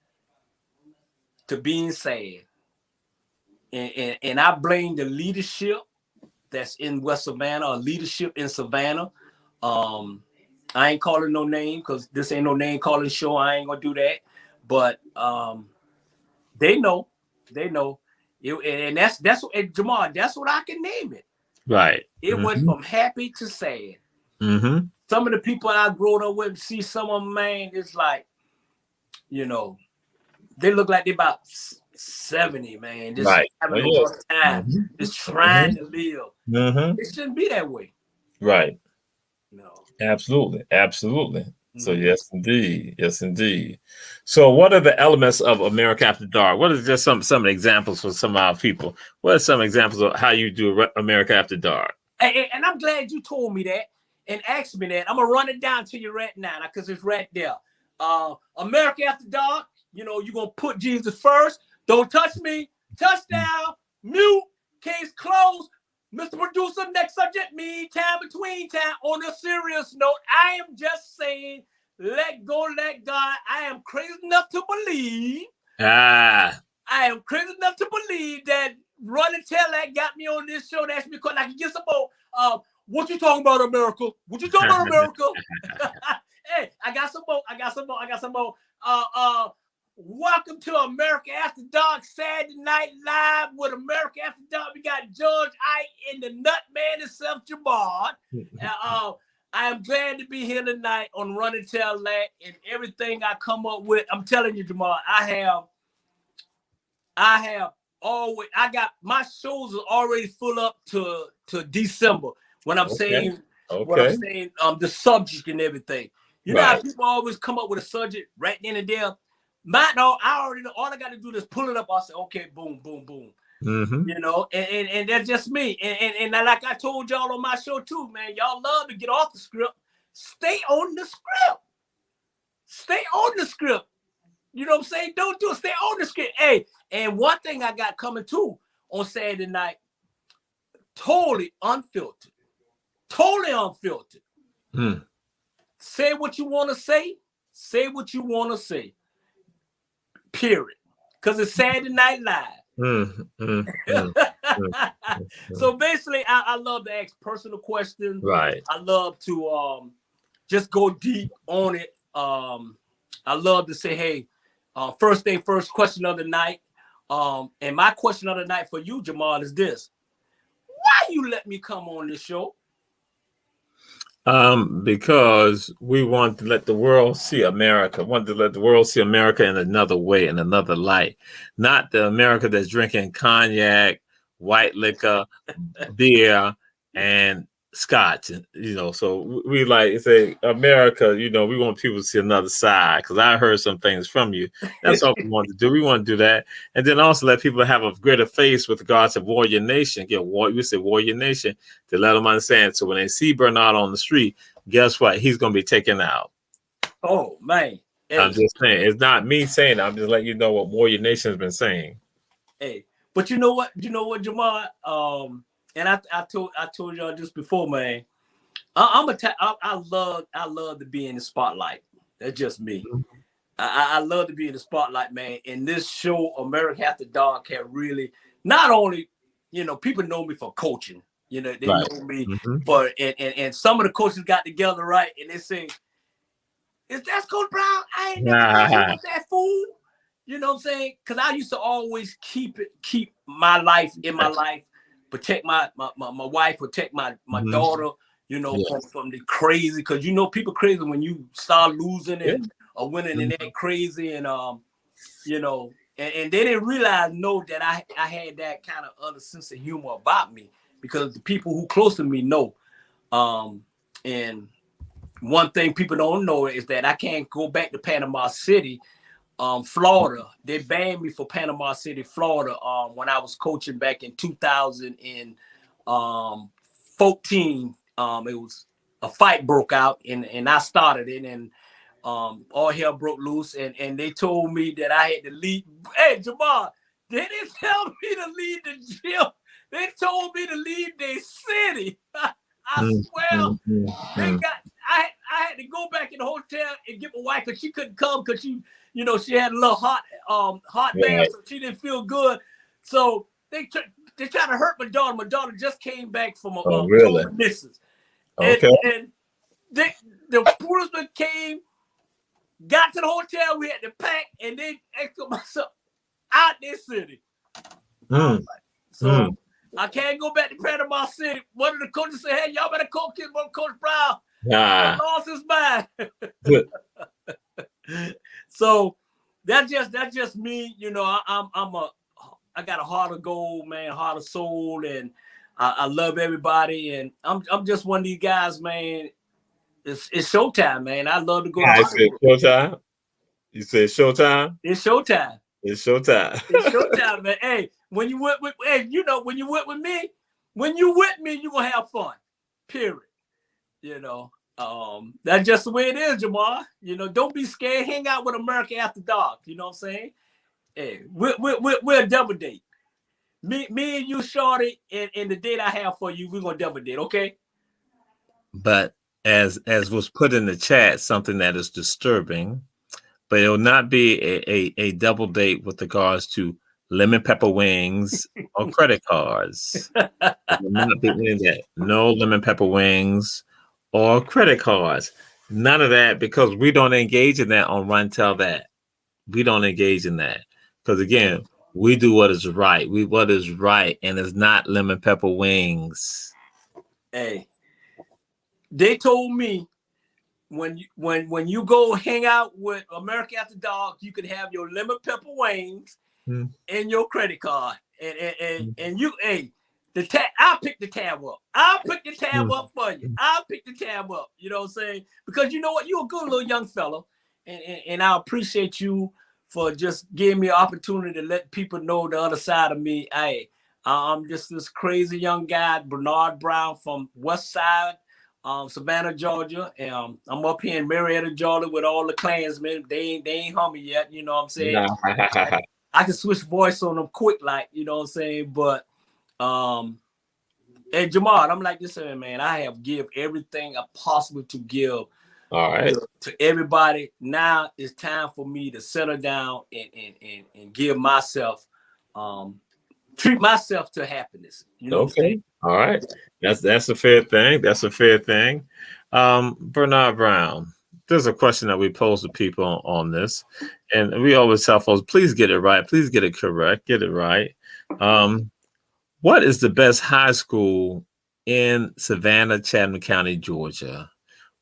to being sad. And I blame the leadership that's in West Savannah or leadership in Savannah. I ain't calling no name because this ain't no name calling show. I ain't gonna do that. But they know. And that's what Jamal, that's what I can name it. Right. It went from happy to sad. Some of the people I grew up with, see some of them, man, it's like, you know, they look like they're about 70, man. Just having a rough time. Just trying to live. It shouldn't be that way. Right. No. Absolutely. So yes, indeed. So what are the elements of America After Dark? What are just some examples for some of our people? What are some examples of how you do America After Dark? And I'm glad you told me that and asked me that. I'm gonna run it down to you right now because it's right there. America After Dark, you know, you're gonna put Jesus first. Don't touch me. Touchdown. Mute. Case closed. Mr. Producer, next subject, me, time between time. On a serious note, I am just saying, let go, let God. I am crazy enough to believe. I am crazy enough to believe that Run and Tell that got me on this show. That's because I can get some more. What you talking about, America? What you talking about, America? Hey, I got some more. Welcome to America After Dark, Saturday Night Live with America After Dark. We got George Ike and the nut man himself, Jamal. I am glad to be here tonight on Run and Tell that and everything I come up with. I'm telling you, Jamal, I got my shows are already full up to December. When I'm saying the subject and everything. You know how people always come up with a subject right then and there. I already know. All I got to do is pull it up. I say, okay, boom, boom, boom. You know, and that's just me. And like I told y'all on my show too, man, y'all love to get off the script. Stay on the script. You know what I'm saying? Don't do it. Stay on the script. Hey, and one thing I got coming too on Saturday night, totally unfiltered. Say what you want to say. Say what you want to say. Period. Because it's Saturday Night Live. So basically, I love to ask personal questions. Right. I love to just go deep on it. I love to say, hey, first thing first, question of the night. And my question of the night for you, Jamal, is this. Why you let me come on this show? Because we want to let the world see America. Want to let the world see America in another way, in another light. Not the America that's drinking cognac, white liquor, beer, and scotch. So we like say America. We want people to see another side. Because I heard some things from you. That's all we want to do. We want to do that, and then also let people have a greater face with regards to Warrior Nation. We say Warrior Nation to let them understand. So when they see Bernard on the street, guess what? He's going to be taken out. Oh man. Hey. I'm just saying, it's not me saying it. I'm just letting you know what Warrior Nation has been saying. Hey, but you know what, Jamal? And I told y'all just before, man. I love to be in the spotlight. That's just me. I love to be in the spotlight, man. And this show, America After Dark, can really not only, people know me for coaching. They Right. know me for and some of the coaches got together, right? And they say, "Is that Coach Brown? I ain't never thought he was that fool." You know what I'm saying? Because I used to always keep my life in my life, protect my wife, protect my daughter, from the crazy. Because people crazy when you start losing and or winning and that crazy and and they didn't realize that I had that kind of other sense of humor about me because the people who close to me know. And one thing people don't know is that I can't go back to Panama City. Florida, they banned me for Panama City, Florida, when I was coaching back in 2014. It was a fight broke out and I started it and all hell broke loose and they told me that I had to leave. Hey, Jamal, they didn't tell me to leave the gym. They told me to leave their city. I swear, I had to go back in the hotel and get my wife because she couldn't come because she had a little hot bath, so she didn't feel good. So they tried to hurt my daughter. My daughter just came back from a missus. Okay. And the policeman came, got to the hotel. We had to pack, and they extra myself out this city. So I can't go back to Panama City. One of the coaches said, "Hey, y'all better call Coach Brown." Lost his mind. So that's just me. I got a heart of gold, man, heart of soul, and I love everybody. And I'm just one of these guys, man. It's showtime, man. I love to go to Hollywood. Showtime. You said showtime? It's showtime. It's showtime. It's showtime, man. Hey, when you went with me, when you with me, you're gonna have fun. Period. That's just the way it is, Jamal. Don't be scared. Hang out with America After Dark. You know what I'm saying? Hey, we're a double date. Me and you, shorty, and the date I have for you, we're gonna double date, okay? But as was put in the chat, something that is disturbing, but it will not be a double date with regards to lemon pepper wings or credit cards. It will not be any of that. No lemon pepper wings or credit cards. None of that, because we don't engage in that on Run Tell That. We don't engage in that. Because again, we do what is right. What is right, and it's not lemon pepper wings. Hey, they told me when you go hang out with America After Dark, you can have your lemon pepper wings and your credit card. And you, I'll pick the tab up. I'll pick the tab up for you. I'll pick the tab up. You know what I'm saying? Because you know what? You're a good little young fella. And I appreciate you for just giving me an opportunity to let people know the other side of me. I'm just this crazy young guy, Bernard Brown from West Side, Savannah, Georgia. I'm up here in Marietta, Georgia with all the Klansmen. They ain't hung me yet. You know what I'm saying? I can switch voice on them quick, like, you know what I'm saying? But hey, Jamal, I'm like this, man. I have give everything I possible to give. All right. To everybody. Now it's time for me to settle down and give myself, treat myself to happiness. You know. Okay. All right. That's a fair thing. That's a fair thing. Bernard Brown, there's a question that we pose to people on this, and we always tell folks, please get it right. Please get it correct. Get it right. What is the best high school in Savannah, Chatham County, Georgia?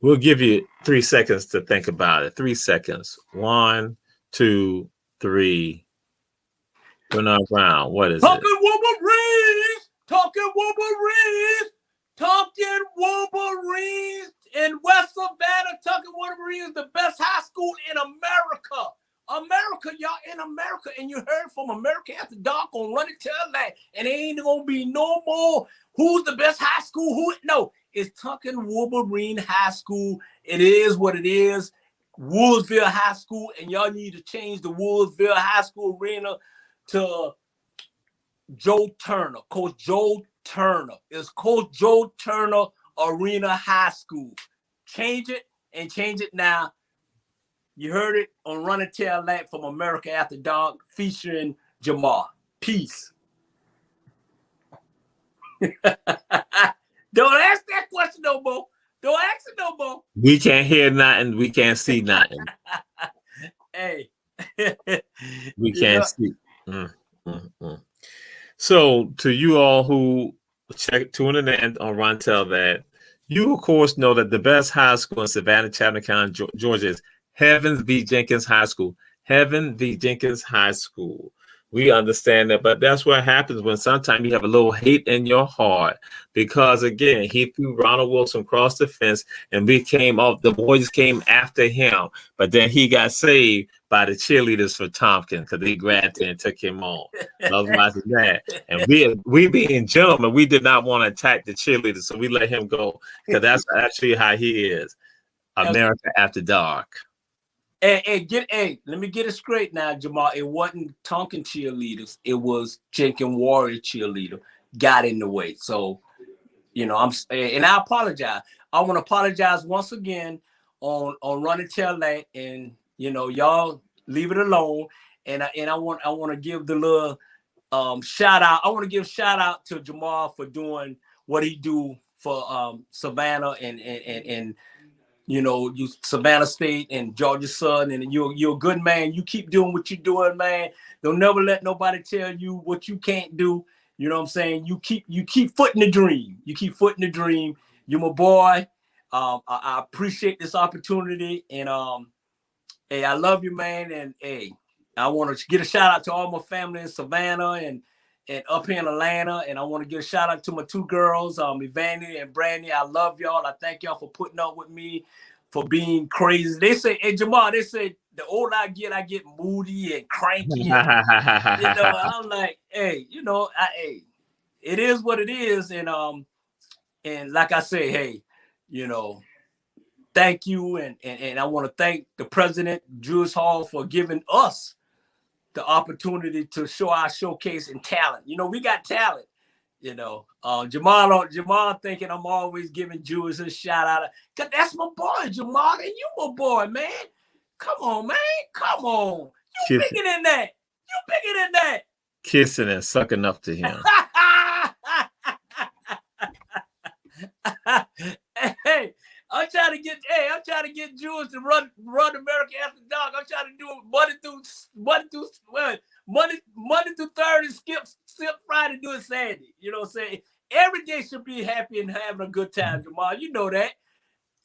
We'll give you 3 seconds to think about it. 3 seconds. 1, 2, 3. Bernard Brown. What is Talking it? Wolverines. Talking Wolverines. Tompkins Wolverines in West Savannah. Tompkins Wolverines, the best high school in America. America, y'all in America. And you heard from America After Dark on Run It Tell That. And it ain't gonna be no more. Who's the best high school? Who? No, it's Tompkins Wolverine High School. It is what it is. Woodsville High School. And y'all need to change the Woodsville High School arena to Joe Turner. Coach Joe Turner. It's Coach Joe Turner Arena High School. Change it and change it now. You heard it on Run and Tell That from America After Dark featuring Jamal. Peace. Don't ask that question no more. Don't ask it no more. We can't hear nothing. We can't see nothing. Hey. We can't see. So to you all who tuning in on Run Tell That, you of course know that the best high school in Savannah, Chatham County, Georgia is Heavens v. Jenkins High School. Heaven v. Jenkins High School. We understand that, but that's what happens when sometimes you have a little hate in your heart because, again, he threw Ronald Wilson across the fence and we came off. The boys came after him, but then he got saved by the cheerleaders for Tompkins because they grabbed him and took him on. Otherwise than that. And we being gentlemen, we did not want to attack the cheerleaders, so we let him go because that's actually how he is. America After Dark. Hey, let me get it straight now, Jamal. It wasn't Tompkins cheerleaders. It was Jenkins Warrior cheerleader got in the way. So, and I apologize. I want to apologize once again on Run and Tell That, and y'all leave it alone. And I want to give the little shout out. I want to give shout out to Jamal for doing what he do for Savannah and you Savannah State and Georgia Southern, and you're a good man. You keep doing what you're doing, man. Don't never let nobody tell you what you can't do. You know what I'm saying? You keep footing the dream. You keep footing the dream. You're my boy. I appreciate this opportunity, and hey, I love you, man. And hey, I want to get a shout out to all my family in Savannah and up here in Atlanta. And I want to give a shout out to my 2 girls, Ivani and Brandy. I love y'all. I thank y'all for putting up with me, for being crazy. They say, hey, Jamal, they say the older I get moody and cranky. And, I'm like, hey, it is what it is. And like I say, hey, thank you. And I want to thank the president, Julius Hall, for giving us the opportunity to show our showcase and talent. We got talent. Jamal thinking I'm always giving Julius a shout out. Cause that's my boy, Jamal, and you my boy, man. Come on, man. Come on. You bigger than that. You bigger than that. Kissing and sucking up to him. Hey, I'm trying to get Jules to run America After Dark. I'm trying to do it Monday through Thursday, skip Friday, do it Saturday. You know what I'm saying? Every day should be happy and having a good time, Jamal. You know that.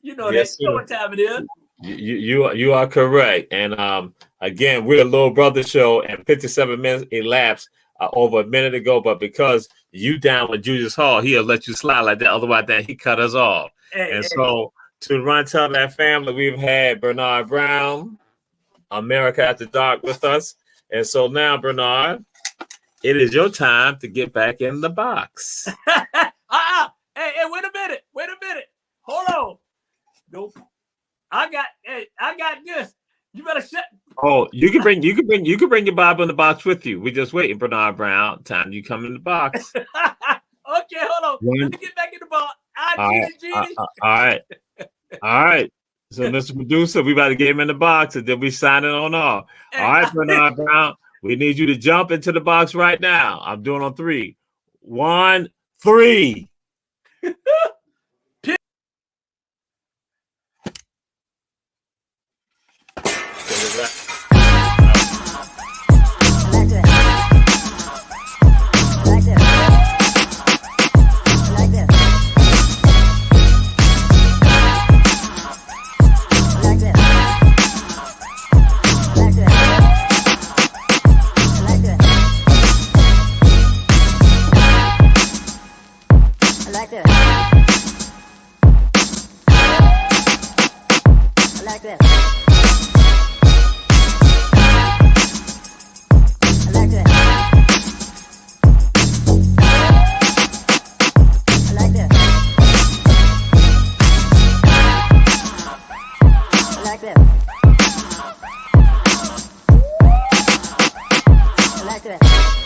Yes, that. You know what time it is. You are correct. And again, we're a Little Brother show, and 57 minutes elapsed over a minute ago. But because you down with Julius Hall, he'll let you slide like that. Otherwise, then he cut us off. So to Run Tell That family, we've had Bernard Brown, America After Dark with us. And so now, Bernard, it is your time to get back in the box. Hey, wait a minute. Hold on. Nope. I got this. You better shut. Oh, you can bring your Bible in the box with you. We're just waiting, Bernard Brown. Time you come in the box. Okay, hold on. Let me get back in the box. All right. So, Mr. Producer, we about to get him in the box, and then we signing on off. All right, Bernard Brown, we need you to jump into the box right now. I'm doing on 3. 1, 3. to it.